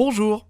Bonjour.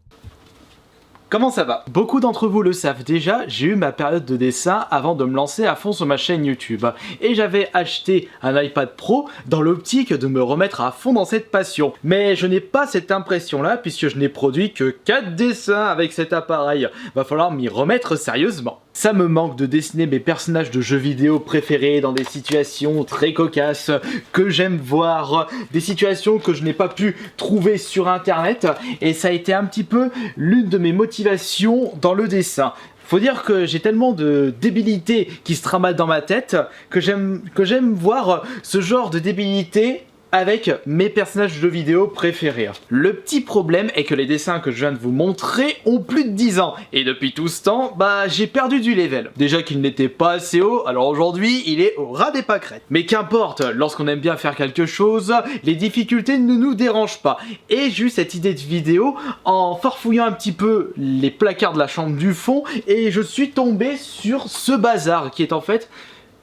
Comment ça va? Beaucoup d'entre vous le savent déjà, j'ai eu ma période de dessin avant de me lancer à fond sur ma chaîne YouTube. Et j'avais acheté un iPad Pro dans l'optique de me remettre à fond dans cette passion. Mais je n'ai pas cette impression-là puisque je n'ai produit que 4 dessins avec cet appareil. Va falloir m'y remettre sérieusement. Ça me manque de dessiner mes personnages de jeux vidéo préférés dans des situations très cocasses que j'aime voir, des situations que je n'ai pas pu trouver sur internet, et ça a été un petit peu l'une de mes motivations dans le dessin. Faut dire que j'ai tellement de débilités qui se tramadent dans ma tête que j'aime voir ce genre de débilité avec mes personnages de jeux vidéo préférés. Le petit problème est que les dessins que je viens de vous montrer ont plus de 10 ans, et depuis tout ce temps, j'ai perdu du level. Déjà qu'il n'était pas assez haut, alors aujourd'hui il est au ras des pâquerettes. Mais qu'importe, lorsqu'on aime bien faire quelque chose, les difficultés ne nous dérangent pas. Et j'ai eu cette idée de vidéo en farfouillant un petit peu les placards de la chambre du fond, et je suis tombé sur ce bazar qui est en fait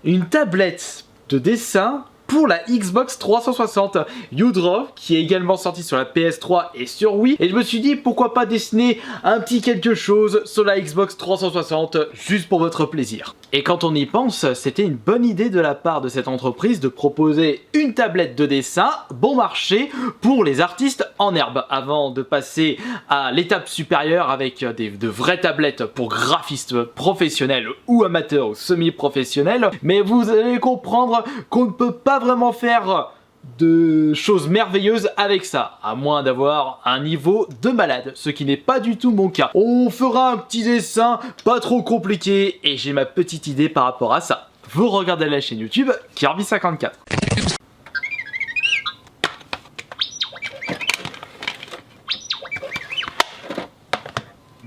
une tablette de dessin pour la Xbox 360 U-Draw, qui est également sorti sur la PS3 et sur Wii, et je me suis dit pourquoi pas dessiner un petit quelque chose sur la Xbox 360 juste pour votre plaisir. Et quand on y pense, c'était une bonne idée de la part de cette entreprise de proposer une tablette de dessin bon marché pour les artistes en herbe, avant de passer à l'étape supérieure avec de vraies tablettes pour graphistes professionnels ou amateurs ou semi-professionnels. Mais vous allez comprendre qu'on ne peut pas vraiment faire de choses merveilleuses avec ça, à moins d'avoir un niveau de malade, ce qui n'est pas du tout mon cas. On fera un petit dessin pas trop compliqué et j'ai ma petite idée par rapport à ça. Vous regardez la chaîne YouTube Kirby54.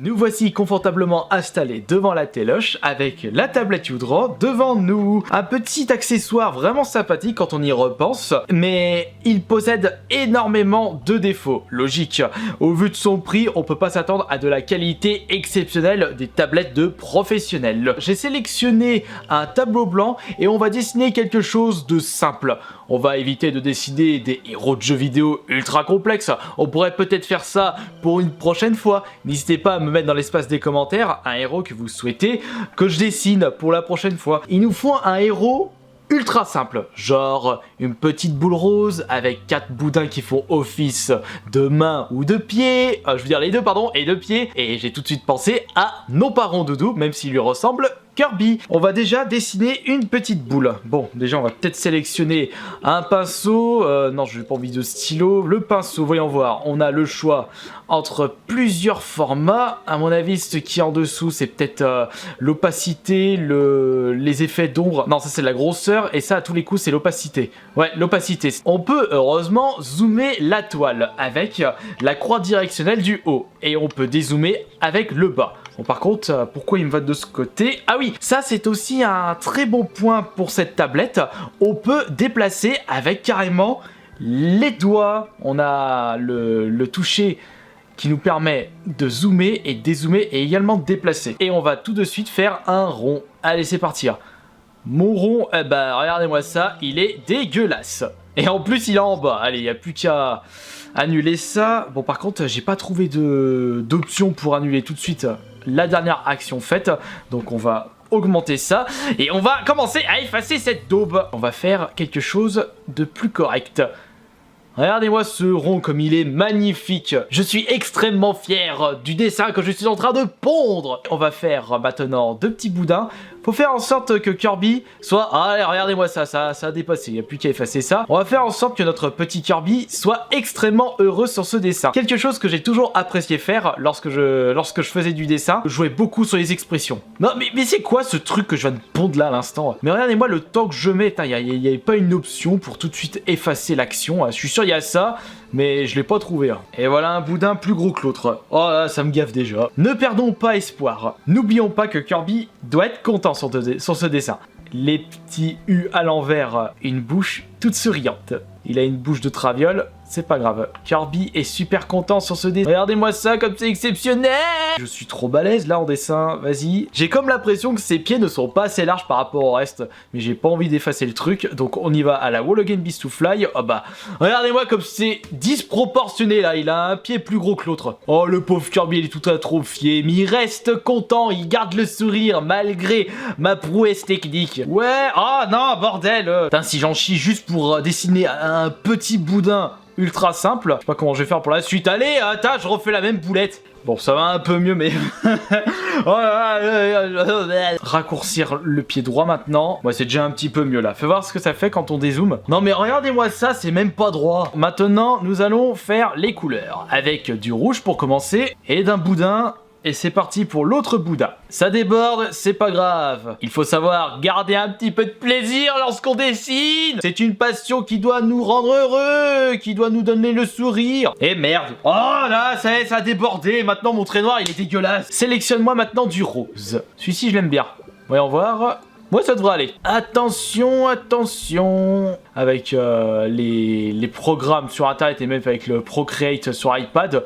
Nous voici confortablement installés devant la téloche avec la tablette U-Draw devant nous. Un petit accessoire vraiment sympathique quand on y repense, mais il possède énormément de défauts. Logique, au vu de son prix, on peut pas s'attendre à de la qualité exceptionnelle des tablettes de professionnels. J'ai sélectionné un tableau blanc et on va dessiner quelque chose de simple. On va éviter de dessiner des héros de jeux vidéo ultra complexes. On pourrait peut-être faire ça pour une prochaine fois. N'hésitez pas à me mettre dans l'espace des commentaires un héros que vous souhaitez que je dessine pour la prochaine fois. Il nous faut un héros ultra simple, genre une petite boule rose avec 4 boudins qui font office de main ou de pied, je veux dire les deux pardon, et de pied, et j'ai tout de suite pensé à nos parents doudou, même s'il lui ressemble Kirby. On va déjà dessiner une petite boule. Bon, déjà on va peut-être sélectionner un pinceau, non je n'ai pas envie de stylo, le pinceau, voyons voir, on a le choix entre plusieurs formats, à mon avis ce qui est en dessous c'est peut-être l'opacité, les effets d'ombre, non ça c'est la grosseur, et ça à tous les coups c'est l'opacité. Ouais, l'opacité. On peut heureusement zoomer la toile avec la croix directionnelle du haut, et on peut dézoomer avec le bas. Bon, par contre, pourquoi il me va de ce côté? Ah oui, ça c'est aussi un très bon point pour cette tablette. On peut déplacer avec carrément les doigts. On a le toucher qui nous permet de zoomer et dézoomer et également de déplacer. Et on va tout de suite faire un rond. Allez, c'est parti. Mon rond, regardez-moi ça, il est dégueulasse. Et en plus, il est en bas. Allez, il n'y a plus qu'à annuler ça. Bon, par contre, j'ai pas trouvé d'option pour annuler tout de suite la dernière action faite. Donc, on va augmenter ça. Et on va commencer à effacer cette daube. On va faire quelque chose de plus correct. Regardez-moi ce rond comme il est magnifique. Je suis extrêmement fier du dessin que je suis en train de pondre. On va faire maintenant 2 petits boudins. Faut faire en sorte que Kirby soit... Allez, regardez-moi ça, ça a dépassé, il n'y a plus qu'à effacer ça. On va faire en sorte que notre petit Kirby soit extrêmement heureux sur ce dessin. Quelque chose que j'ai toujours apprécié faire lorsque je faisais du dessin, je jouais beaucoup sur les expressions. Non, mais c'est quoi ce truc que je viens de pondre là à l'instant? Mais regardez-moi le temps que je mets, il n'y avait pas une option pour tout de suite effacer l'action. Je suis sûr il y a ça, mais je l'ai pas trouvé. Et voilà un boudin plus gros que l'autre. Oh là, ça me gaffe déjà. Ne perdons pas espoir. N'oublions pas que Kirby doit être content sur ce dessin. Les petits U à l'envers, une bouche toute souriante. Il a une bouche de traviole, c'est pas grave. Kirby est super content sur ce dessin. Regardez-moi ça, comme c'est exceptionnel. Je suis trop balèze là en dessin, vas-y. J'ai comme l'impression que ses pieds ne sont pas assez larges par rapport au reste, mais j'ai pas envie d'effacer le truc, donc on y va à la Wall Again Beast to Fly. Oh bah, regardez-moi comme c'est disproportionné là, il a un pied plus gros que l'autre. Oh le pauvre Kirby, il est tout atrophié, mais il reste content, il garde le sourire malgré ma prouesse technique. Ouais, oh non, bordel. Putain, si j'en chie juste pour dessiner un petit boudin ultra simple, je sais pas comment je vais faire pour la suite. Allez, attends, je refais la même boulette. Bon, ça va un peu mieux, mais... Raccourcir le pied droit maintenant. Ouais, c'est déjà un petit peu mieux là. Fais voir ce que ça fait quand on dézoome. Non, mais regardez-moi ça, c'est même pas droit. Maintenant, nous allons faire les couleurs. Avec du rouge pour commencer et d'un boudin. Et c'est parti pour l'autre boudin. Ça déborde, c'est pas grave. Il faut savoir garder un petit peu de plaisir lorsqu'on dessine. C'est une passion qui doit nous rendre heureux, qui doit nous donner le sourire. Et merde. Oh là, ça y est, ça a débordé. Maintenant, mon trait noir, il est dégueulasse. Sélectionne-moi maintenant du rose. Celui-ci, je l'aime bien. Voyons voir. Moi, ça devrait aller. Attention, attention. Avec les programmes sur Internet et même avec le Procreate sur iPad,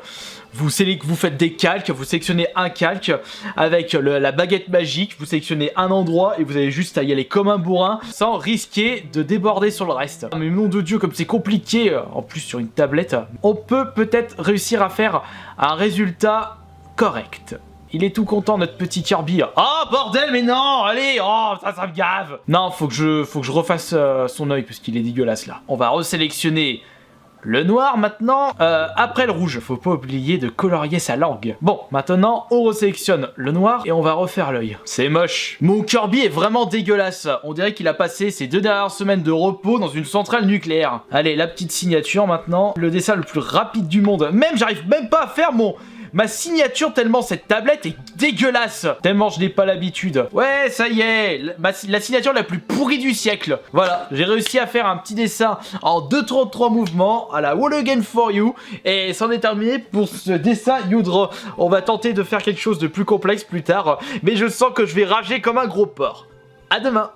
vous faites des calques, vous sélectionnez un calque avec la baguette magique, vous sélectionnez un endroit et vous avez juste à y aller comme un bourrin sans risquer de déborder sur le reste. Mais nom de Dieu, comme c'est compliqué, en plus sur une tablette, on peut peut-être réussir à faire un résultat correct. Il est tout content, notre petit Kirby. Oh bordel, mais non, allez, oh ça me gave. Non, faut que je refasse son œil parce qu'il est dégueulasse là. On va resélectionner le noir maintenant, après le rouge, faut pas oublier de colorier sa langue. Bon, maintenant on resélectionne le noir et on va refaire l'œil. C'est moche. Mon Kirby est vraiment dégueulasse. On dirait qu'il a passé ses 2 dernières semaines de repos dans une centrale nucléaire. Allez, la petite signature maintenant. Le dessin le plus rapide du monde. Même, j'arrive même pas à faire ma signature tellement cette tablette est dégueulasse. Tellement je n'ai pas l'habitude. Ouais, ça y est, la signature la plus pourrie du siècle. Voilà, j'ai réussi à faire un petit dessin en 2-3 mouvements à la Wall Again for You. Et c'en est terminé pour ce dessin You-Draw. On va tenter de faire quelque chose de plus complexe plus tard. Mais je sens que je vais rager comme un gros porc. À demain.